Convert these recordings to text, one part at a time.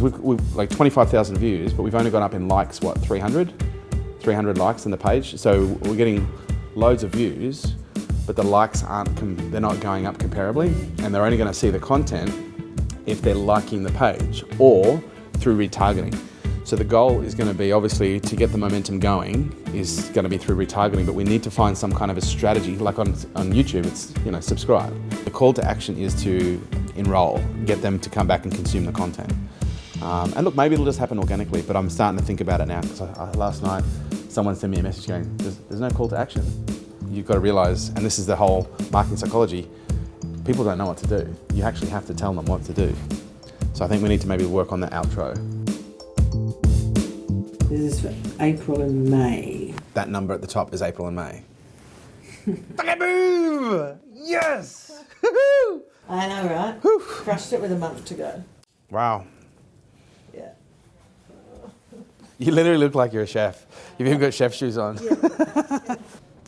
because we've like 25,000 views, but we've only gone up in likes, what, 300 likes on the page. So we're getting loads of views, but the likes they're not going up comparably, and they're only going to see the content if they're liking the page or through retargeting. So the goal is going to be, obviously, to get the momentum going is going to be through retargeting, but we need to find some kind of a strategy. Like on YouTube, it's, subscribe. The call to action is to enroll, get them to come back and consume the content. And look, maybe it'll just happen organically, but I'm starting to think about it now, because last night someone sent me a message going, there's no call to action. You've got to realize, and this is the whole marketing psychology, people don't know what to do. You actually have to tell them what to do. So I think we need to maybe work on the outro. This is for April and May. That number at the top is April and May. Boom! Yes! I know, right? Whew. Crushed it with a month to go. Wow. Yeah. You literally look like you're a chef. You've even got chef shoes on. Yeah.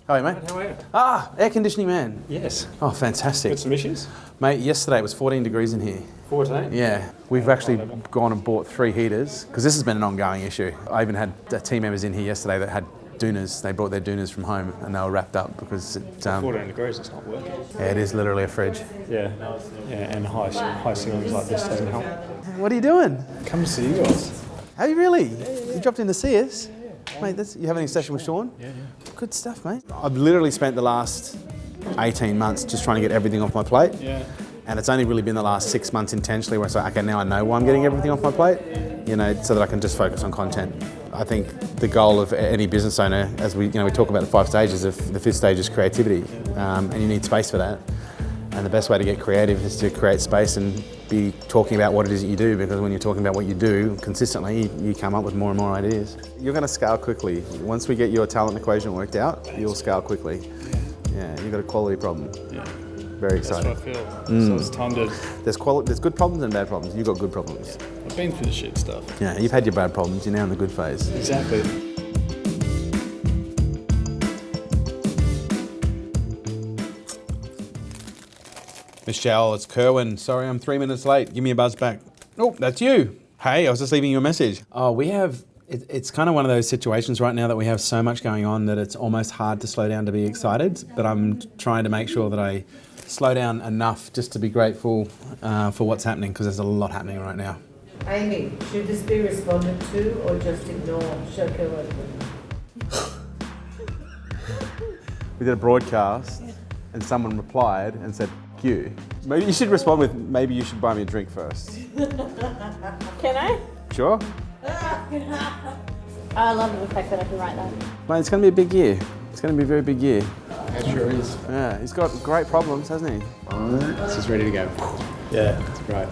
How are you, mate? How are you? Air conditioning man. Yes. Oh, fantastic. Got some issues? Mate, yesterday it was 14 degrees in here. 14? Yeah. We've actually gone and bought 3 heaters, because this has been an ongoing issue. I even had team members in here yesterday that had doonas. They brought their doonas from home and they were wrapped up because 14 degrees, it's not working. Yeah, it is literally a fridge. Yeah, and high ceilings like this doesn't help. What are you doing? Come to see you guys. Have you really? You dropped in to see us? Mate, you having a session with Sean? Yeah. Good stuff, mate. I've literally spent the last 18 months just trying to get everything off my plate. Yeah. And it's only really been the last 6 months intentionally where it's like, okay, now I know why I'm getting everything off my plate, so that I can just focus on content. I think the goal of any business owner, as we talk about the 5 stages, the 5th stage is creativity, and you need space for that. And the best way to get creative is to create space and be talking about what it is that you do, because when you're talking about what you do consistently, you come up with more and more ideas. You're going to scale quickly. Once we get your talent equation worked out, you'll scale quickly. Yeah, you've got a quality problem. Yeah. Very exciting. That's what I feel. So it's time to... There's good problems and bad problems. You've got good problems. I've been through the shit stuff. Yeah, you've had your bad problems. You're now in the good phase. Exactly. Michelle, it's Kerwin. Sorry, I'm 3 minutes late. Give me a buzz back. Oh, that's you. Hey, I was just leaving you a message. Oh, it's kind of one of those situations right now that we have so much going on that it's almost hard to slow down to be excited, but I'm trying to make sure that I slow down enough just to be grateful for what's happening, because there's a lot happening right now. Amy, should this be responded to or just ignore? Show Kerwin. We did a broadcast and someone replied and said, "F you." Maybe you should respond with, "Maybe you should buy me a drink first." Can I? Sure. I love the fact that I can write that. Mate, it's going to be a big year. It's going to be a very big year. It sure is. Yeah, he's got great problems, hasn't he? It's just ready to go. Yeah, it's great.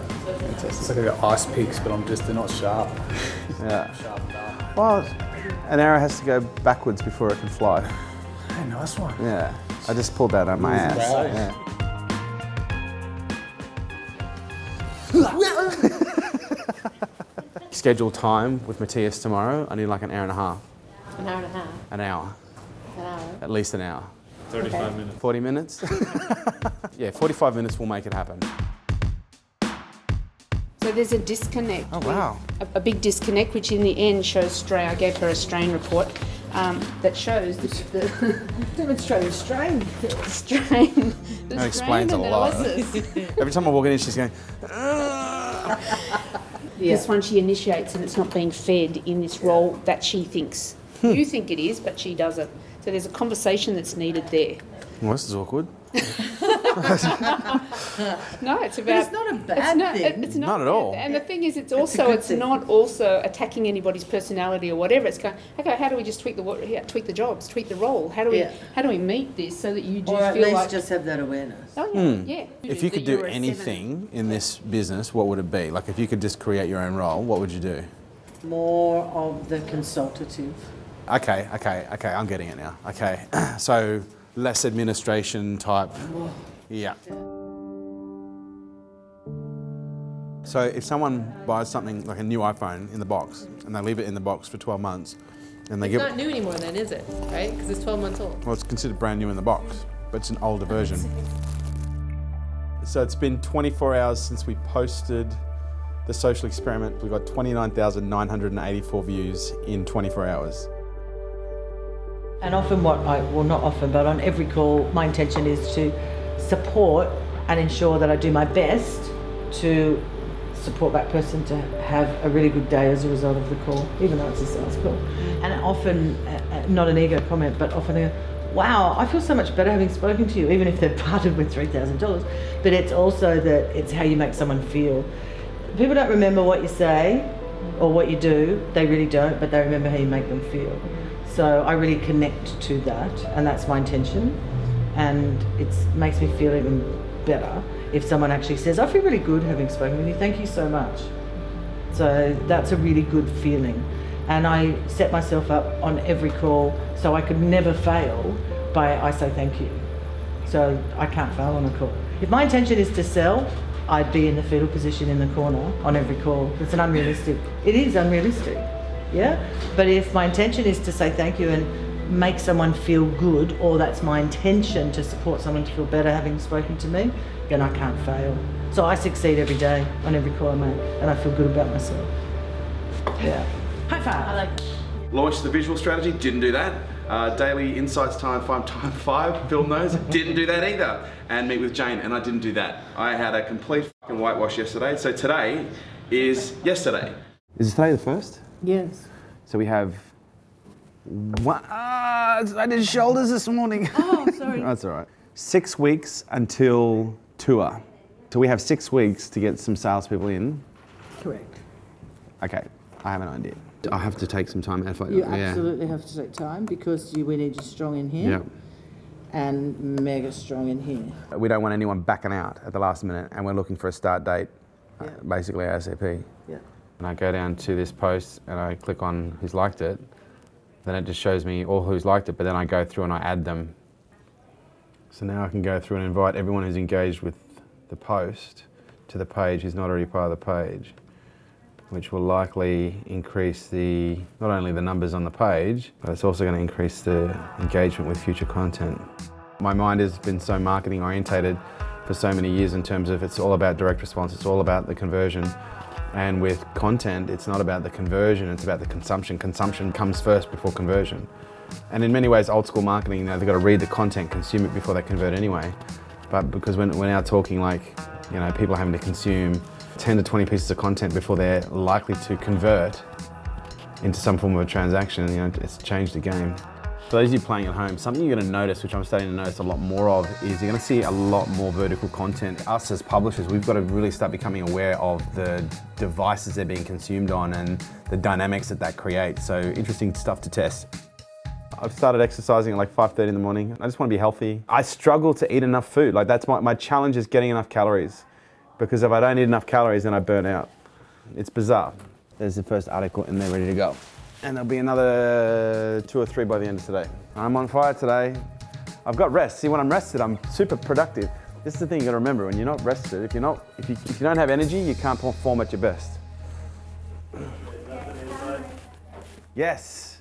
It's like I got ice picks, but they're not sharp. Yeah. Sharp enough. Well, an arrow has to go backwards before it can fly. Hey, nice one. Yeah. I just pulled that out of my ass. Right. Yeah. Schedule time with Matthias tomorrow. I need like an hour and a half. An hour and a half. An hour. An hour. At least an hour. 35 minutes. 40 minutes? Yeah, 45 minutes will make it happen. So there's a disconnect. Oh, wow. A big disconnect, which in the end shows strain. I gave her a strain report that shows the Demonstrated strain. strain. The That explains a strain lot. analysis. Every time I walk in, she's going, This one she initiates and it's not being fed in this role that she thinks. You think it is, but she doesn't. So there's a conversation that's needed there. well, this is awkward. No, it's about. But it's not a bad thing. It's Not at all. And the thing is, a good thing. not also attacking anybody's personality or whatever. It's going, okay, how do we just tweak the jobs, tweak the role? How do we meet this so that you do Or at feel least like just have that awareness. oh yeah, yeah. If you could That do you're a anything in this business, what would it be? Like if you could just create your own role, what would you do? More of the consultative. Okay, I'm getting it now. Okay, so less administration type. Yeah. So if someone buys something like a new iPhone in the box and they leave it in the box for 12 months and they It's not new anymore then, is it? Right? Because it's 12 months old. well, it's considered brand new in the box, but it's an older version. So it's been 24 hours since we posted the social experiment. We've got 29,984 views in 24 hours. And often not often, but on every call, my intention is to support and ensure that I do my best to support that person to have a really good day as a result of the call, even though it's a sales call. And often, not an ego comment, but often a, wow, I feel so much better having spoken to you, even if they've parted with $3,000. But it's also that it's how you make someone feel. People don't remember what you say or what you do, they really don't, but they remember how you make them feel. So I really connect to that, and that's my intention. And it makes me feel even better if someone actually says, I feel really good having spoken with you, thank you so much. So that's a really good feeling. And I set myself up on every call so I could never fail by I say thank you. So I can't fail on a call. If my intention is to sell, I'd be in the fetal position in the corner on every call. It is unrealistic, yeah? But if my intention is to say thank you and make someone feel good, or that's my intention to support someone to feel better having spoken to me, then I can't fail. So I succeed every day on every call I make, and I feel good about myself. Yeah. High five. I like Launched the visual strategy, didn't do that. Daily insights time 5, film those, didn't do that either. And meet with Jane, and I didn't do that. I had a complete fucking whitewash yesterday, so today is yesterday. Is today the first? yes. So we have one, I did shoulders this morning. Oh, sorry. That's all right. 6 weeks until tour. So we have 6 weeks to get some salespeople in. Correct. Okay, I have an idea. I have to take some time out. You absolutely have to take time because we need you strong in here and mega strong in here. We don't want anyone backing out at the last minute, and we're looking for a start date, basically ASAP. Yeah. And I go down to this post and I click on who's liked it. Then it just shows me all who's liked it, but then I go through and I add them. So now I can go through and invite everyone who's engaged with the post to the page who's not already part of the page, which will likely increase not only the numbers on the page, but it's also going to increase the engagement with future content. My mind has been so marketing orientated for so many years in terms of it's all about direct response, it's all about the conversion. And with content, it's not about the conversion, it's about the consumption. Consumption comes first before conversion. And in many ways, old school marketing, they've got to read the content, consume it before they convert anyway. But because we're now talking like, people having to consume 10 to 20 pieces of content before they're likely to convert into some form of a transaction, it's changed the game. For those of you playing at home, something you're going to notice, which I'm starting to notice a lot more of, is you're going to see a lot more vertical content. Us as publishers, we've got to really start becoming aware of the devices they're being consumed on and the dynamics that creates. So interesting stuff to test. I've started exercising at like 5:30 in the morning. I just want to be healthy. I struggle to eat enough food. Like that's my challenge is getting enough calories. Because if I don't eat enough calories, then I burn out. It's bizarre. There's the first article and they're ready to go. And there'll be another 2 or 3 by the end of today. I'm on fire today. I've got rest. See, when I'm rested, I'm super productive. This is the thing you gotta remember, when you're not rested, if you don't have energy, you can't perform at your best. Yes,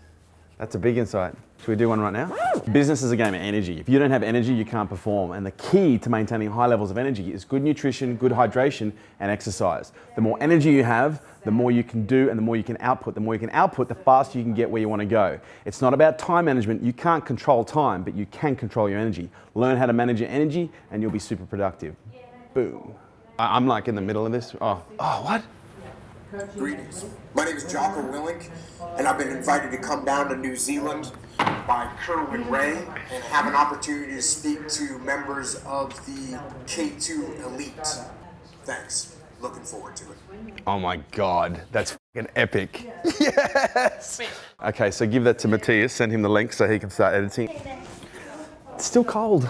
that's a big insight. Should we do one right now? Business is a game of energy. If you don't have energy, you can't perform. And the key to maintaining high levels of energy is good nutrition, good hydration, and exercise. The more energy you have, the more you can do and the more you can output. The more you can output, the faster you can get where you want to go. It's not about time management. You can't control time, but you can control your energy. Learn how to manage your energy and you'll be super productive. Boom. I'm like in the middle of this. Oh, what? Greetings. My name is Jocko Willink, and I've been invited to come down to New Zealand by Kerwin Ray and have an opportunity to speak to members of the K2 elite. Thanks. Looking forward to it. Oh my God, that's fucking epic. Yes! Okay, so give that to Matthias, send him the link so he can start editing. It's still cold.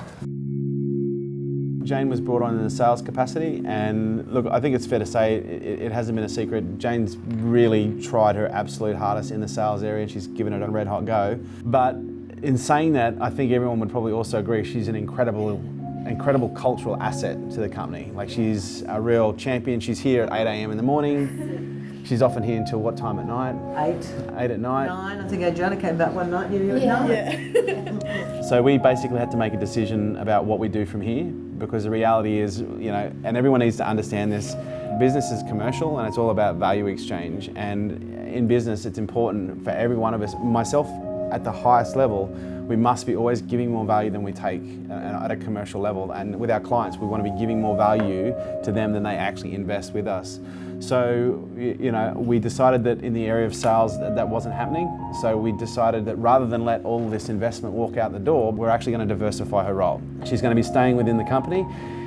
Jane was brought on in a sales capacity, and look, I think it's fair to say it hasn't been a secret. Jane's really tried her absolute hardest in the sales area, and she's given it a red hot go. But in saying that, I think everyone would probably also agree she's an incredible cultural asset to the company. Like, she's a real champion. She's here at 8 a.m. in the morning. She's often here until what time at night? 8 at night. 9. I think Adriana came back one night. You at 9? So we basically had to make a decision about what we do from here, because the reality is, you know, and everyone needs to understand this, business is commercial and it's all about value exchange. And in business, it's important for every one of us, myself at the highest level, we must be always giving more value than we take at a commercial level. And with our clients, we want to be giving more value to them than they actually invest with us. So, you know, we decided that in the area of sales that wasn't happening. So we decided that rather than let all this investment walk out the door, we're actually going to diversify her role. She's going to be staying within the company.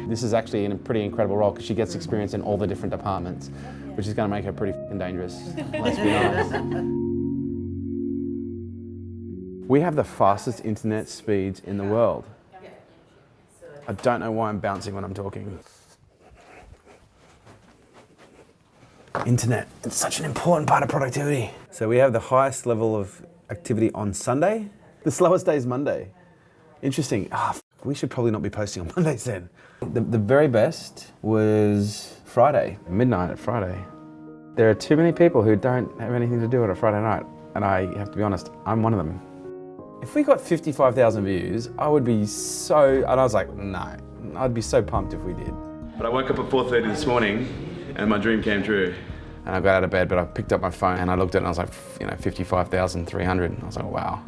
This is actually a pretty incredible role because she gets experience in all the different departments, which is going to make her pretty dangerous, let's be honest. We have the fastest internet speeds in the world. I don't know why I'm bouncing when I'm talking. Internet, it's such an important part of productivity. So we have the highest level of activity on Sunday. The slowest day is Monday. Interesting. We should probably not be posting on Mondays then. The very best was Friday, midnight at Friday. There are too many people who don't have anything to do on a Friday night. And I have to be honest, I'm one of them. If we got 55,000 views, I would be so, and I was like, no, I'd be so pumped if we did. But I woke up at 4:30 this morning and my dream came true. And I got out of bed, but I picked up my phone and I looked at it and I was like, you know, 55,300. And I was like, wow,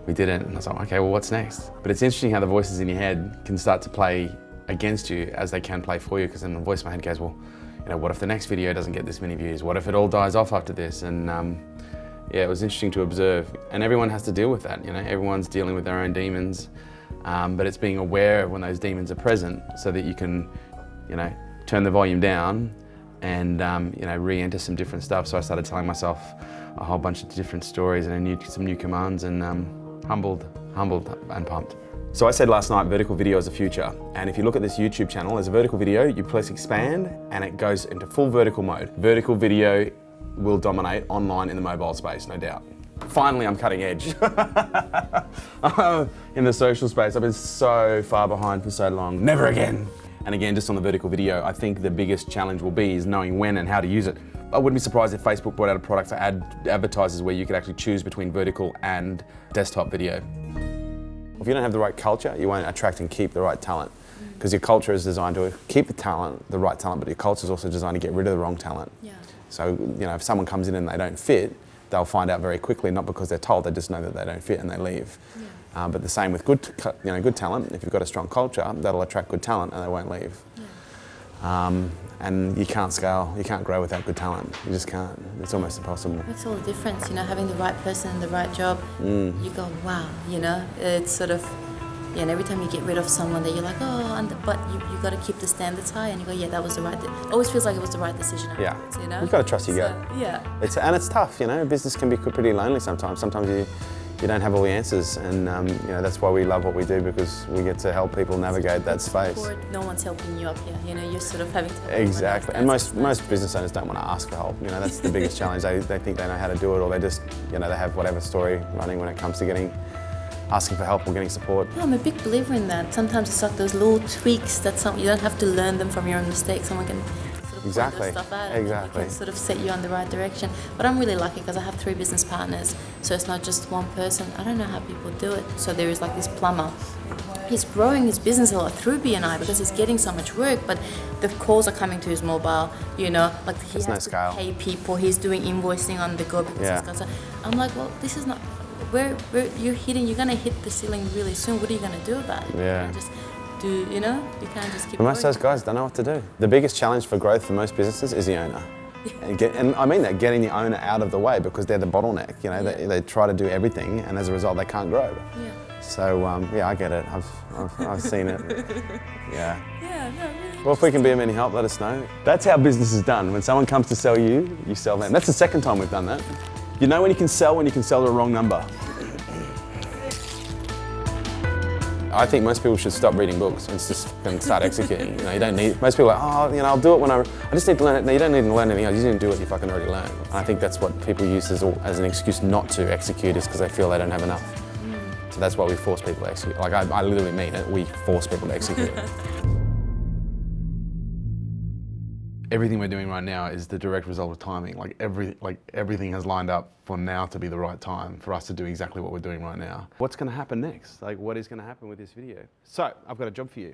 we did it. And I was like, okay, well, what's next? But it's interesting how the voices in your head can start to play against you as they can play for you, because then the voice in my head goes, well, you know, what if the next video doesn't get this many views? What if it all dies off after this? And yeah, it was interesting to observe. And everyone has to deal with that, you know, everyone's dealing with their own demons. But it's being aware of when those demons are present so that you can, you know, turn the volume down and you know, re-enter some different stuff. So I started telling myself a whole bunch of different stories and some new commands, and humbled and pumped. So I said last night, vertical video is the future. And if you look at this YouTube channel, there's a vertical video, you press expand and it goes into full vertical mode. Vertical video will dominate online in the mobile space, no doubt. Finally, I'm cutting edge. In the social space, I've been so far behind for so long. Never again. And again, just on the vertical video, I think the biggest challenge will be is knowing when and how to use it. I wouldn't be surprised if Facebook brought out a product for advertisers where you could actually choose between vertical and desktop video. If you don't have the right culture, you won't attract and keep the right talent. Because your culture is designed to keep the talent, the right talent, but your culture is also designed to get rid of the wrong talent. Yeah. So, you know, if someone comes in and they don't fit, they'll find out very quickly, not because they're told, they just know that they don't fit and they leave. Yeah. But the same with good talent. If you've got a strong culture, that'll attract good talent and they won't leave. Yeah. And you can't scale, you can't grow without good talent. You just can't. It's almost impossible. It makes all the difference, you know, having the right person in the right job. You go, wow, you know, it's sort of, yeah, and every time you get rid of someone that you're like, oh, but you got to keep the standards high, and you go, yeah, that was the right, it always feels like it was the right decision afterwards, you know? You've got to trust your gut. Yeah. And it's tough, you know, business can be pretty lonely sometimes. Sometimes you don't have all the answers, and you know, that's why we love what we do, because we get to help people navigate that space. No one's helping you up here, you know, you're sort of having to... Exactly, and most business owners don't want to ask for help, you know, that's the biggest challenge. They think they know how to do it, or they just, you know, they have whatever story running when it comes to asking for help or getting support. Yeah, I'm a big believer in that. Sometimes it's like those little tweaks that you don't have to learn them from your own mistakes. Someone can sort of point stuff out and can sort of set you on the right direction. But I'm really lucky because I have 3 business partners, so it's not just one person. I don't know how people do it. So there is like this plumber. He's growing his business a lot through BNI because he's getting so much work, but the calls are coming to his mobile, you know, like he has to pay people, he's doing invoicing on the go because he's got so. I'm like, well, this is not... Where you're gonna hit the ceiling really soon. What are you gonna do about it? Yeah. You just do, you know, you can't just keep Most of those guys don't know what to do. The biggest challenge for growth for most businesses is the owner. And I mean that, getting the owner out of the way, because they're the bottleneck, you know, they try to do everything and as a result they can't grow. Yeah. So yeah, I get it, I've seen it. Yeah. Yeah, no, really. Well, if we can be of any help, let us know. That's how business is done. When someone comes to sell you, you sell them. That's the second time we've done that. You know when you can sell to the wrong number. I think most people should stop reading books and just start executing. You know, you don't need. Most people are like, oh, you know, I'll do it when I just need to learn it. No, you don't need to learn anything else. You need to do what you fucking already learned. And I think that's what people use as an excuse not to execute, is because they feel they don't have enough. So that's why we force people to execute. Like I literally mean it. We force people to execute. everything we're doing right now is the direct result of timing. Like everything has lined up for now to be the right time for us to do exactly what we're doing right now. What's going to happen next? Like what is going to happen with this video? So I've got a job for you.